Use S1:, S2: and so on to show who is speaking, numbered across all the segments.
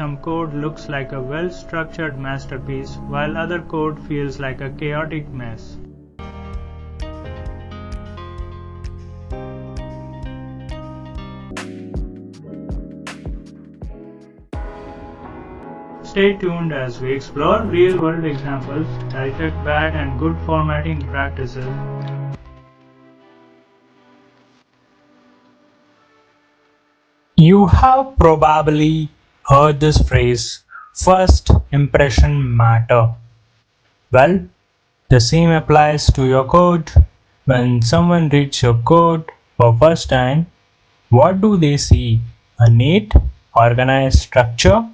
S1: Some code looks like a well-structured masterpiece, while other code feels like a chaotic mess. Stay tuned as we explore real-world examples, dissect bad and good formatting practices. You have probably heard this phrase, first impression matter. Well, the same applies to your code. When someone reads your code for first time, what do they see? A neat, organized structure?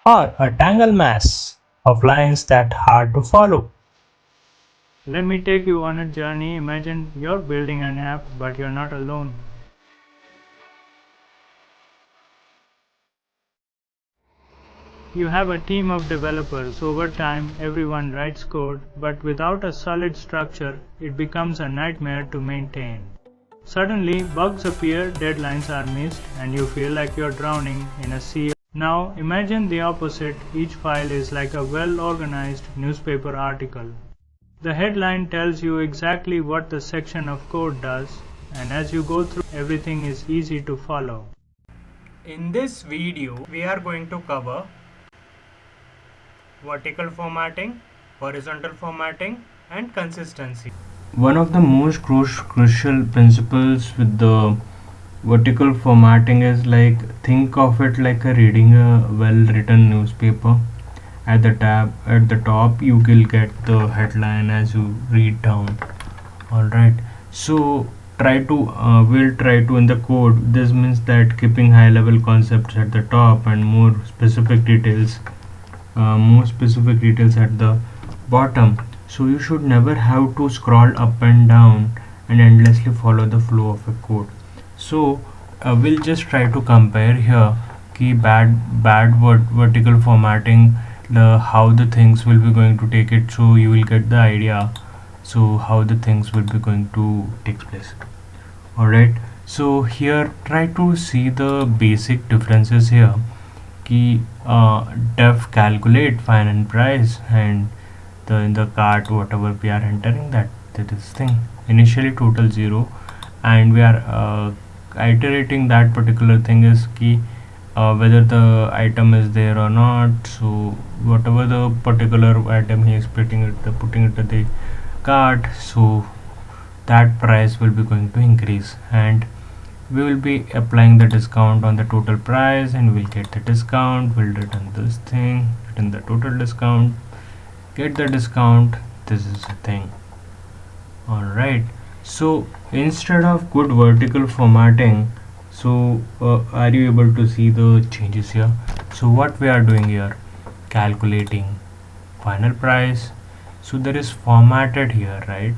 S1: Or a tangled mass of lines that hard to follow? Let me take you on a journey. Imagine you're building an app, but you're not alone. You have a team of developers. Over time, everyone writes code, but without a solid structure, it becomes a nightmare to maintain. Suddenly, bugs appear, deadlines are missed, and you feel like you're drowning in a sea. Now, imagine the opposite. Each file is like a well-organized newspaper article. The headline tells you exactly what the section of code does, and as you go through, everything is easy to follow. In this video, we are going to cover vertical formatting, horizontal formatting, and consistency. One of the most crucial principles with the vertical formatting is think of it like reading a well-written newspaper. At the top you will get the headline as you read down. Alright, so we'll try to in the code. This means that keeping high level concepts at the top and more specific details at the bottom. So you should never have to scroll up and down and endlessly follow the flow of a code. So we'll just try to compare here bad vertical formatting, how the things will be going to take it, so you will get the idea so how the things will be going to take place. Alright, so here try to see the basic differences here. Def calculate fine and price, and in the cart whatever we are entering, that is thing initially total 0, and we are iterating that particular thing is whether the item is there or not. So whatever the particular item he is putting it to the cart, so that price will be going to increase, and we will be applying the discount on the total price, and we'll get the discount. We'll return this thing, return the total discount, get the discount. This is the thing. Alright, so instead of good vertical formatting, so are you able to see the changes here? So what we are doing here, calculating final price, so there is formatted here, right?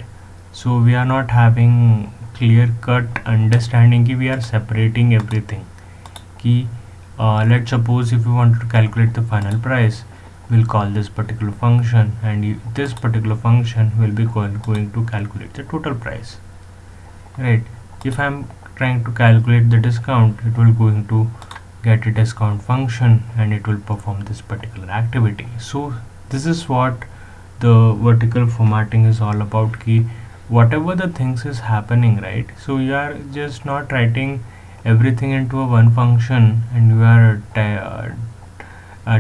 S1: So we are not having clear cut understanding we are separating everything. Let's suppose if we want to calculate the final price, we'll call this particular function, and this particular function will be going to calculate the total price, right? If I'm trying to calculate the discount, it will going to get a discount function, and it will perform this particular activity. So this is what the vertical formatting is all about. Whatever the things is happening, right? So you are just not writing everything into a one function, and you are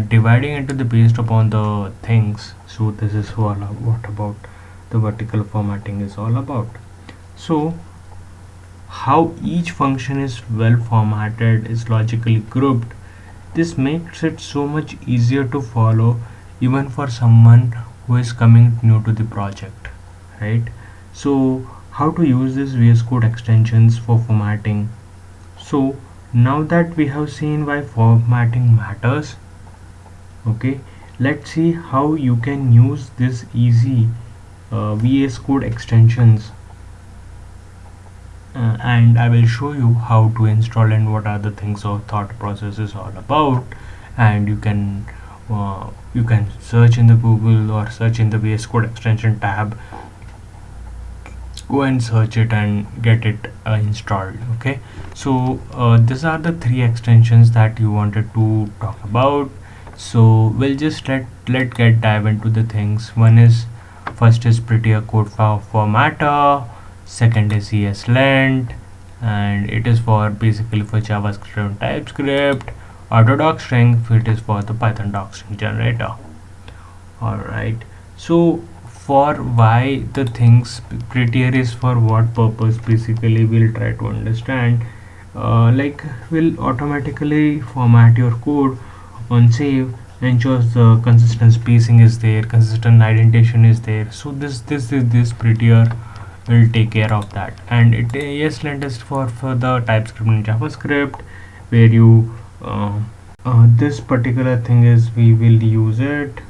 S1: dividing into the based upon the things. So this is what about the vertical formatting is all about. So how each function is well formatted, is logically grouped. This makes it so much easier to follow, even for someone who is coming new to the project, right? So how to use this VS Code extensions for formatting. So now that we have seen why formatting matters, okay, let's see how you can use this easy VS Code extensions, and I will show you how to install and what are the things or thought process is all about. And you can search in the Google or search in the VS Code extension tab, go and search it and get it installed. Okay, so these are the three extensions that you wanted to talk about. So we'll just let get dive into the things. First is Prettier code formatter, second is ESLint, and it is for basically for JavaScript and TypeScript. Auto Docstring, it is for the Python Docstring Generator. Alright, so for why the things Prettier is for what purpose, basically we'll try to understand. Like will automatically format your code on save, ensures the consistent spacing is there, consistent indentation is there. So this Prettier will take care of that. And it ESLint is for the TypeScript and JavaScript, where you this particular thing is we will use it.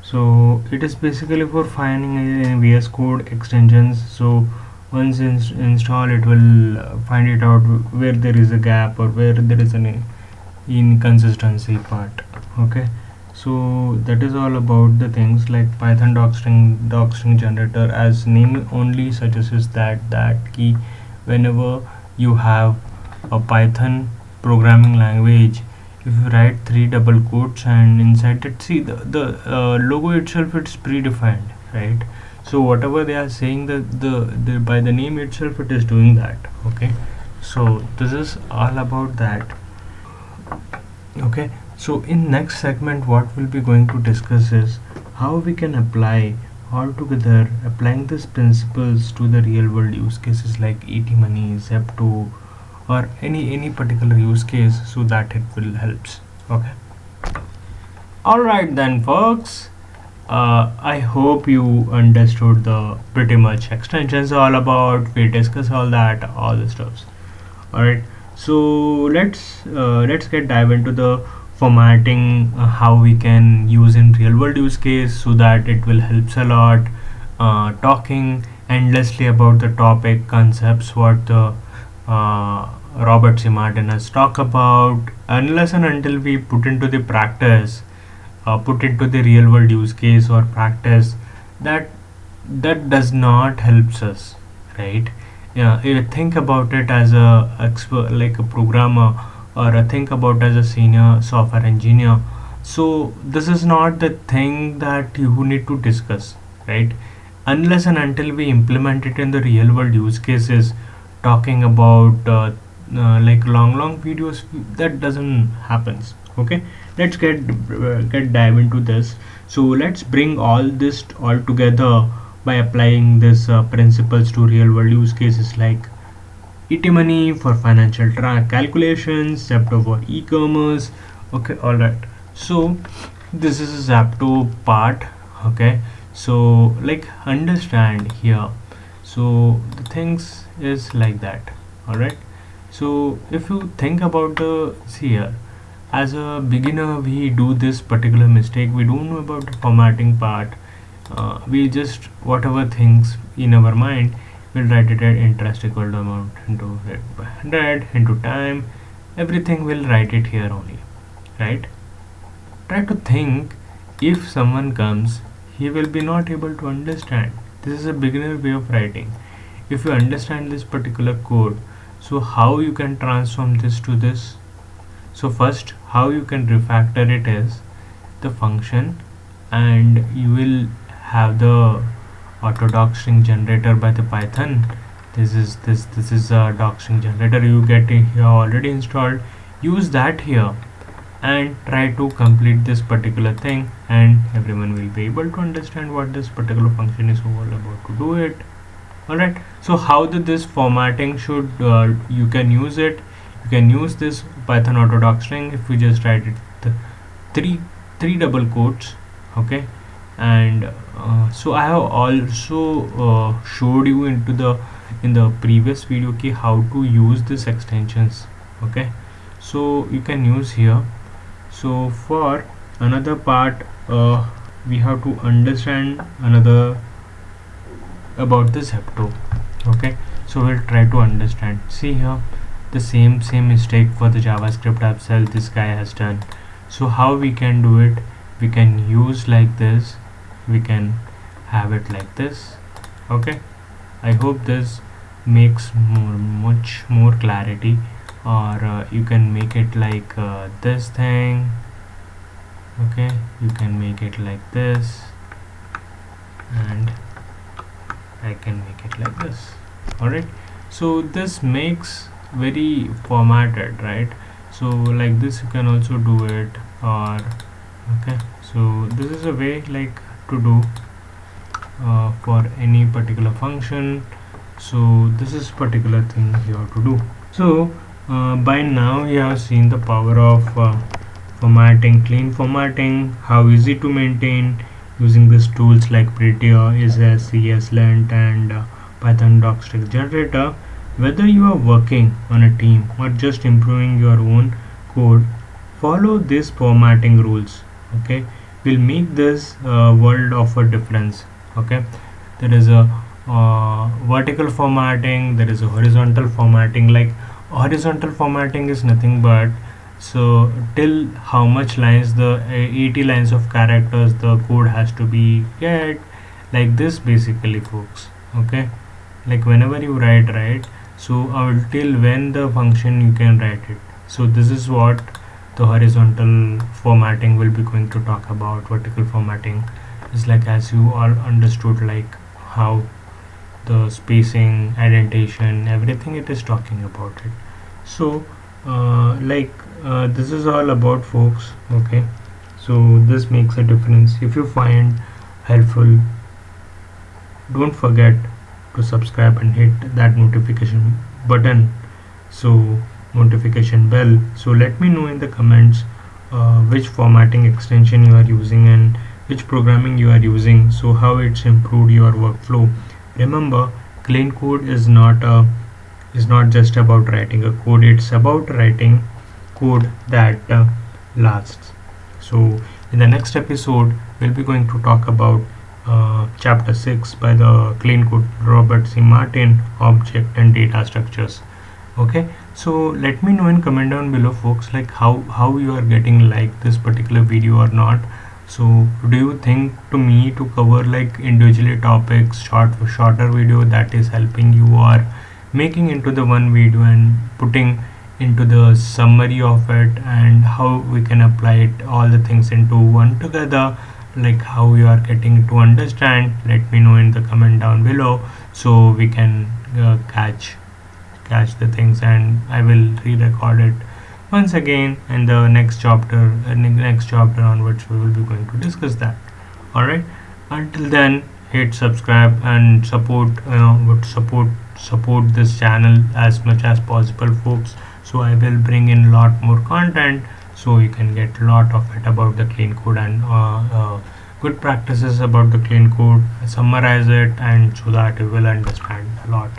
S1: So it is basically for finding VS Code extensions. So once install, it will find it out where there is a gap or where there is an inconsistency part. Okay, so that is all about the things like Python docstring generator, as name only suggests that key whenever you have a Python programming language, if you write three double quotes and inside it, see the logo itself, it's predefined, right? So whatever they are saying, the by the name itself it is doing that. Okay, so this is all about that. Okay, so in next segment what we'll be going to discuss is how we can apply altogether applying these principles to the real world use cases like ET money, Zepto, or any particular use case, so that it will helps. Okay, all right then folks, I hope you understood the pretty much extensions all about. We discuss all the stuffs. All right, so let's get dive into the formatting, how we can use in real world use case, so that it will helps a lot. Talking endlessly about the topic concepts what the Robert C. Martinez talk about, unless and until we put into the practice, put into the real world use case or practice, that does not helps us, right? Yeah, you think about it as a expert, like a programmer, or think about as a senior software engineer. So this is not the thing that you need to discuss, right? Unless and until we implement it in the real world use cases, talking about like long videos, that doesn't happens. Okay, let's get dive into this. So let's bring all this all together by applying this principles to real world use cases like ET money for financial calculations, Zepto for e-commerce. Okay, all right, so this is a Zepto part. Okay, so like understand here, so the things is like that. All right, so if you think about the, see here, as a beginner we do this particular mistake, we don't know about the formatting part. We just whatever things in our mind, we'll write it at interest equal to amount into rate by 100 into time, everything will write it here only, right? Try to think, if someone comes, he will be not able to understand. This is a beginner way of writing. If you understand this particular code, so how you can transform this to this? So first, how you can refactor it is the function, and you will have the auto docstring generator by the Python. This is a docstring generator you get it here already installed. Use that here and try to complete this particular thing, and everyone will be able to understand what this particular function is all about to do it. Alright, so how this formatting should you can use it. You can use this Python auto docstring if we just write it the three double quotes. Okay, and so I have also showed you in the previous video key how to use these extensions. Okay, so you can use here. So for another part, we have to understand another about the Zepto. Okay, so we'll try to understand. See here, the same mistake for the JavaScript upsell this guy has done. So how we can do it? We can use like this, we can have it like this. Okay, I hope this makes much more clarity, or you can make it like this thing. Okay, you can make it like this, and I can make it like this. Alright, so this makes very formatted, right? So like this you can also do it, or okay, so this is a way like to do for any particular function. So this is particular thing you have to do. So by now you have seen the power of formatting, clean formatting, how easy to maintain using these tools like Prettier, ESLint, and Python Docstring Generator. Whether you are working on a team or just improving your own code, follow these formatting rules. Okay, will make this world of a difference. Okay, there is a vertical formatting, there is a horizontal formatting. Like horizontal formatting is nothing but so till how much lines, the 80 lines of characters the code has to be get, like this basically, folks. Okay, like whenever you write, right, so till when the function you can write it. So this is what the horizontal formatting will be going to talk about. Vertical formatting is like, as you all understood, like how the spacing, indentation, everything it is talking about it. So this is all about, folks. Okay, so this makes a difference. If you find helpful, don't forget to subscribe and hit that notification button, so notification bell. So let me know in the comments which formatting extension you are using and which programming you are using, so how it's improved your workflow. Remember, clean code is not just about writing a code, it's about writing code that lasts. So in the next episode we'll be going to talk about chapter 6 by the clean code Robert C. Martin, object and data structures. Okay, so let me know in comment down below, folks, like how you are getting like this particular video or not. So do you think to me to cover like individually topics, shorter video that is helping you, or making into the one video and putting into the summary of it, and how we can apply it all the things into one together, like how you are getting to understand? Let me know in the comment down below, so we can catch the things, and I will re-record it once again in the next chapter. Next chapter onwards we will be going to discuss that. All right, until then, hit subscribe and support this channel as much as possible, folks. So I will bring in lot more content, so you can get a lot of it about the clean code, and good practices about the clean code, summarize it, and so that you will understand a lot.